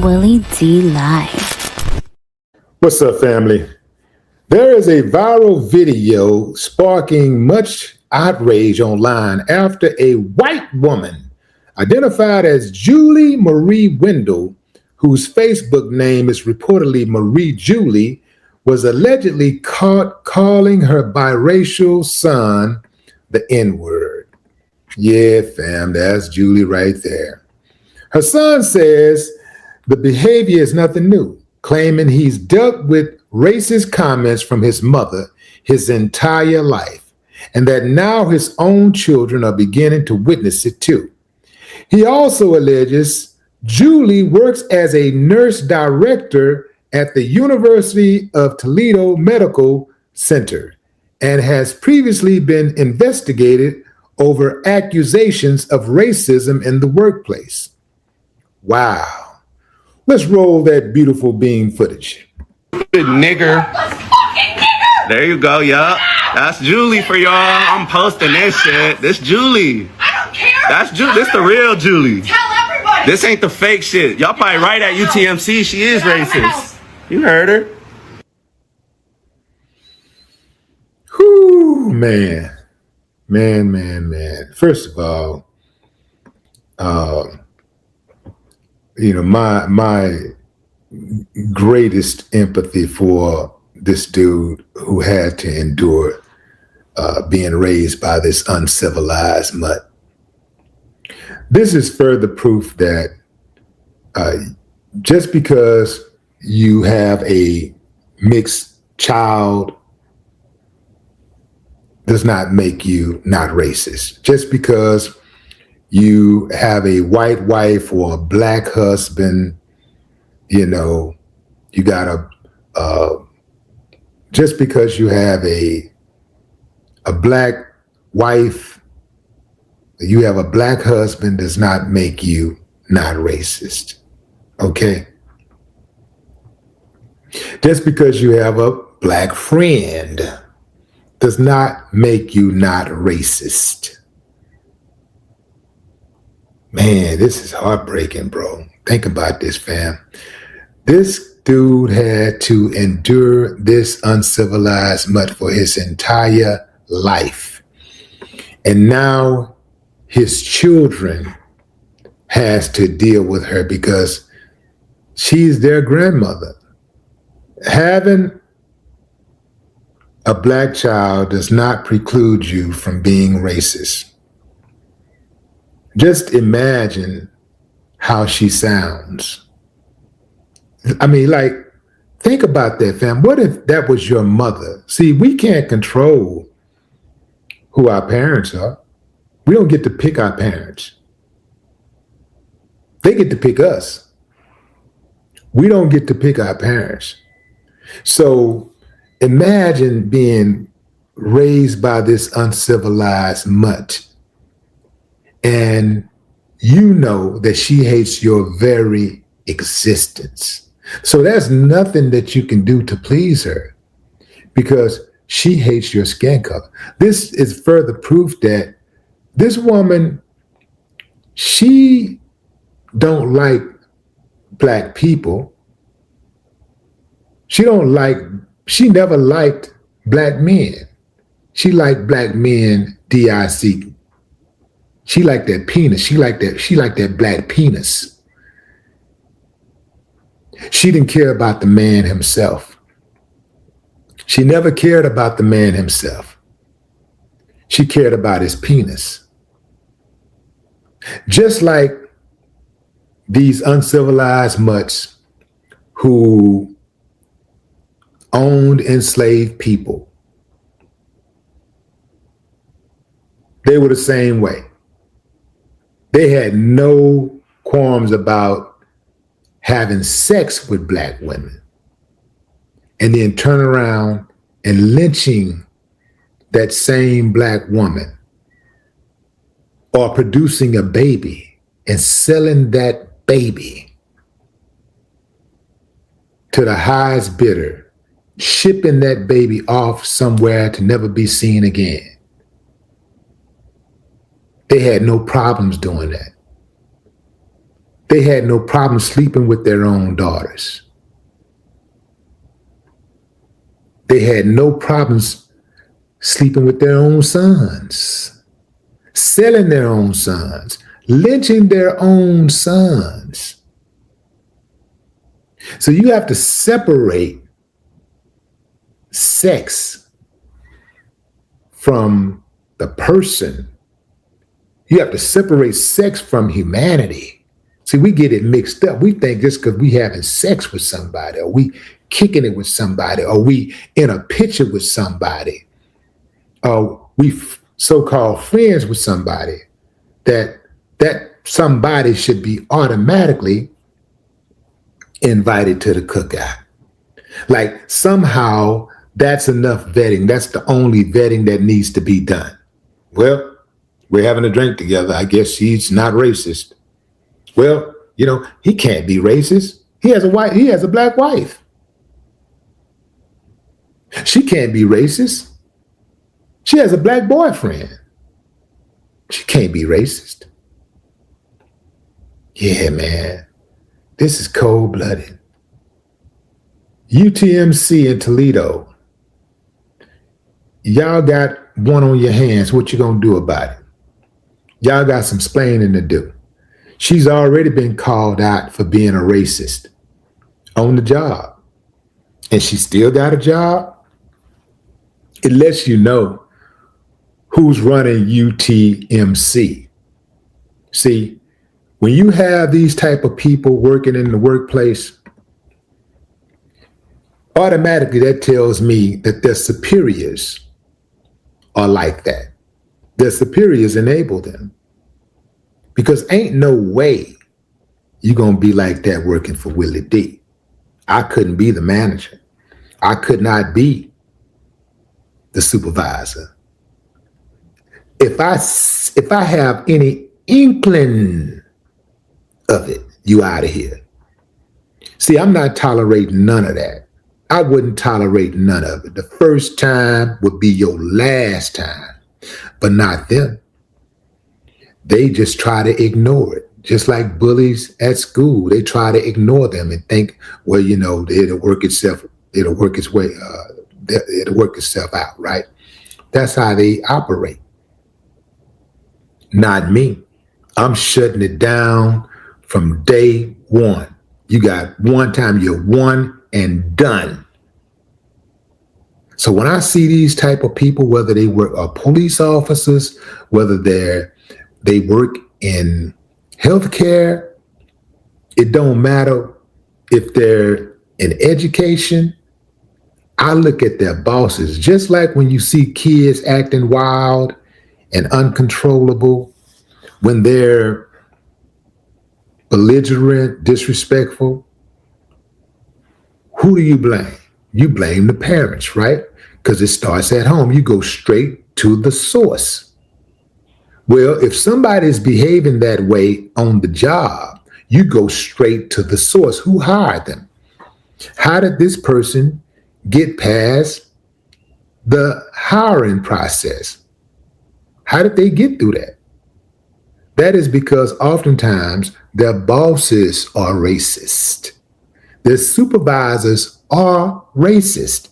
Willie D Live. What's up, family? There is a viral video sparking much outrage online after a white woman identified as Julie Marie Wendell, whose Facebook name is reportedly Marie Julie, was allegedly caught calling her biracial son the N-word. Yeah, fam, that's Julie right there. Her son says the behavior is nothing new, claiming he's dealt with racist comments from his mother his entire life, and that now his own children are beginning to witness it too. He also alleges Julie works as a nurse director at the University of Toledo Medical Center and has previously been investigated over accusations of racism in the workplace. Wow. Let's roll that beautiful bean footage. Nigger. There you go, yup. That's Julie for y'all. I'm posting this shit. This Julie. I don't care. That's This the real Julie. Tell everybody. This ain't the fake shit. Y'all probably right at UTMC. She is racist. You heard her. Whew, man. First of all, my greatest empathy for this dude who had to endure being raised by this uncivilized mutt. This is further proof that just because you have a mixed child does not make you not racist. Just because you have a white wife or a black husband, you got just because you have a black wife, you have a black husband does not make you not racist. Okay? Just because you have a black friend does not make you not racist. Man, this is heartbreaking, bro. Think about this, fam. This dude had to endure this uncivilized mutt for his entire life. And now his children has to deal with her because she's their grandmother. Having a black child does not preclude you from being racist. Just imagine how she sounds. I mean, think about that, fam. What if that was your mother? See, we can't control who our parents are. We don't get to pick our parents. They get to pick us. We don't get to pick our parents. So imagine being raised by this uncivilized mutt, and you know that she hates your very existence. So there's nothing that you can do to please her because she hates your skin color. This is further proof that this woman, she don't like black people. She never liked black men. She liked black men, D-I-C. She liked that penis. She liked that black penis. She didn't care about the man himself. She never cared about the man himself. She cared about his penis. Just like these uncivilized mutts who owned enslaved people. They were the same way. They had no qualms about having sex with black women and then turn around and lynching that same black woman, or producing a baby and selling that baby to the highest bidder, shipping that baby off somewhere to never be seen again. They had no problems doing that. They had no problem sleeping with their own daughters. They had no problems sleeping with their own sons, selling their own sons, lynching their own sons. So you have to separate sex from the person. You have to separate sex from humanity. See, we get it mixed up. We think just because we having sex with somebody, or we kicking it with somebody, or we in a picture with somebody, or we so-called friends with somebody, that somebody should be automatically invited to the cookout. Like somehow that's enough vetting. That's the only vetting that needs to be done. Well, we're having a drink together. I guess she's not racist. Well, he can't be racist. He has a wife. He has a black wife. She can't be racist. She has a black boyfriend. She can't be racist. Yeah, man. This is cold-blooded. UTMC in Toledo. Y'all got one on your hands. What you gonna do about it? Y'all got some splaining to do. She's already been called out for being a racist on the job. And she still got a job. It lets you know who's running UTMC. See, when you have these type of people working in the workplace, automatically that tells me that their superiors are like that. Their superiors enable them. Because ain't no way you're going to be like that working for Willie D. I couldn't be the manager. I could not be the supervisor. If I have any inkling of it, you out of here. See, I'm not tolerating none of that. I wouldn't tolerate none of it. The first time would be your last time, but not them. They just try to ignore it. Just like bullies at school, they try to ignore them and think, well, it'll work itself. It'll work its way. It'll work itself out, right? That's how they operate. Not me. I'm shutting it down from day one. You got one time, you're one and done. So when I see these type of people, whether they are police officers, whether they work in healthcare, it don't matter if they're in education. I look at their bosses, just like when you see kids acting wild and uncontrollable, when they're belligerent, disrespectful. Who do you blame? You blame the parents, right? Because it starts at home. You go straight to the source. Well, if somebody's behaving that way on the job, you go straight to the source. Who hired them? How did this person get past the hiring process? How did they get through that? That is because oftentimes their bosses are racist. Their supervisors are racist.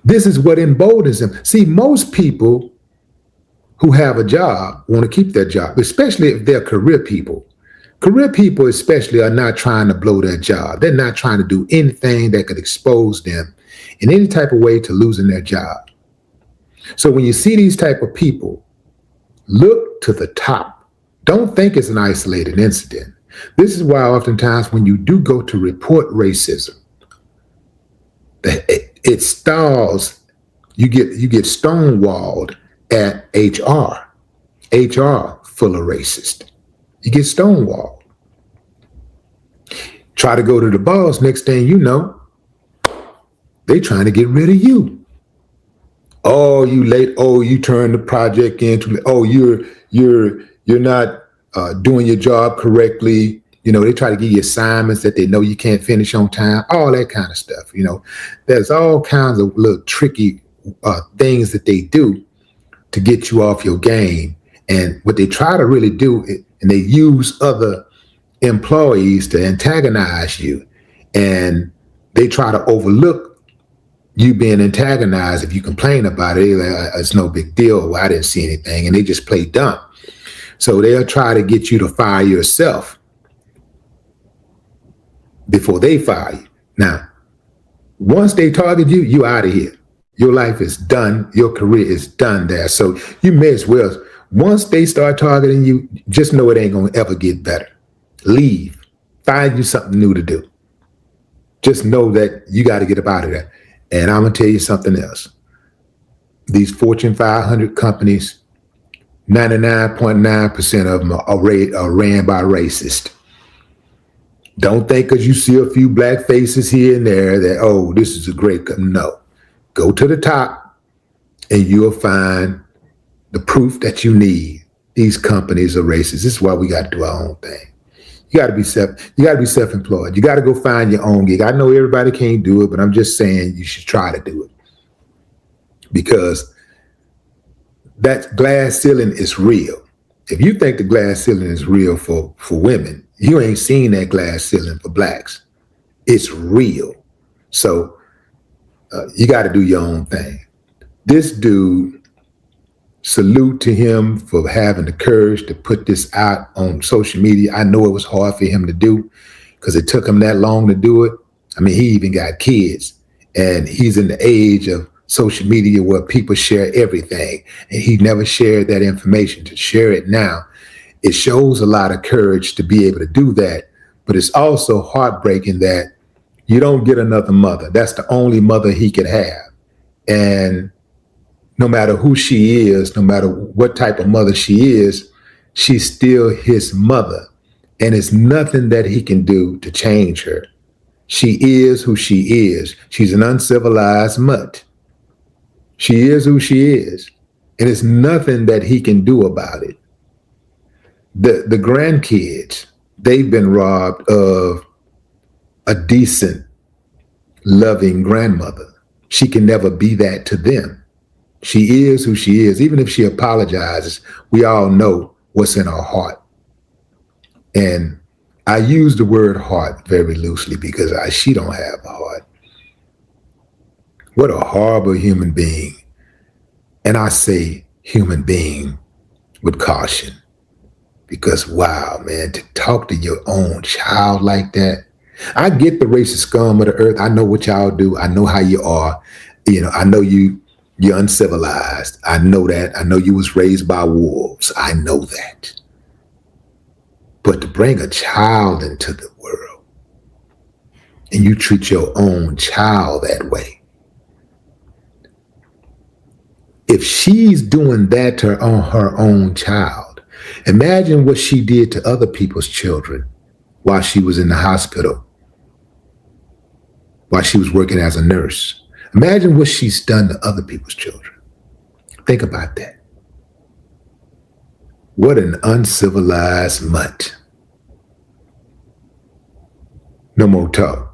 This is what emboldens them. See, most people who have a job want to keep their job, especially if they're career people. Career people especially are not trying to blow their job. They're not trying to do anything that could expose them in any type of way to losing their job. So when you see these type of people, look to the top. Don't think it's an isolated incident. This is why oftentimes when you do go to report racism, it stalls. You get stonewalled at HR. HR full of racist. You get stonewalled. Try to go to the boss, next thing you know, they trying to get rid of you. Oh, you late. Oh, you turned the project into. Oh, you're not doing your job correctly. They try to give you assignments that they know you can't finish on time. All that kind of stuff. There's all kinds of little tricky things that they do to get you off your game. And what they try to really do, and they use other employees to antagonize you, and they try to overlook you being antagonized. If you complain about it, it's no big deal. Well, I didn't see anything, and they just play dumb. So they'll try to get you to fire yourself before they fire you. Now, once they target you, you out of here. Your life is done. Your career is done there. So you may as well, once they start targeting you, just know it ain't going to ever get better. Leave. Find you something new to do. Just know that you got to get up out of there. And I'm going to tell you something else. These Fortune 500 companies, 99.9% of them are ran by racists. Don't think because you see a few black faces here and there that, oh, this is a great company. No. Go to the top and you'll find the proof that you need. These companies are racist. This is why we got to do our own thing. You got to be self-employed. You got to go find your own gig. I know everybody can't do it, but I'm just saying you should try to do it, because that glass ceiling is real. If you think the glass ceiling is real for women, you ain't seen that glass ceiling for blacks. It's real. So you got to do your own thing. This dude, salute to him for having the courage to put this out on social media. I know it was hard for him to do because it took him that long to do it. I mean, he even got kids, and he's in the age of social media where people share everything, and he never shared that information. To share it now, it shows a lot of courage to be able to do that, but it's also heartbreaking that you don't get another mother. That's the only mother he could have. And no matter who she is, no matter what type of mother she is, she's still his mother. And it's nothing that he can do to change her. She is who she is. She's an uncivilized mutt. She is who she is. And it's nothing that he can do about it. The grandkids, they've been robbed of a decent, loving grandmother. She can never be that to them. She is who she is. Even if she apologizes, we all know what's in her heart. And I use the word heart very loosely because she don't have a heart. What a horrible human being. And I say human being with caution, because wow, man, to talk to your own child like that. I get the racist scum of the earth. I know what y'all do. I know how you are. I know you're uncivilized. I know that. I know you was raised by wolves. I know that. But to bring a child into the world and you treat your own child that way, if she's doing that to her own child, imagine what she did to other people's children while she was in the hospital, while she was working as a nurse. Imagine what she's done to other people's children. Think about that. What an uncivilized mutt. No more talk.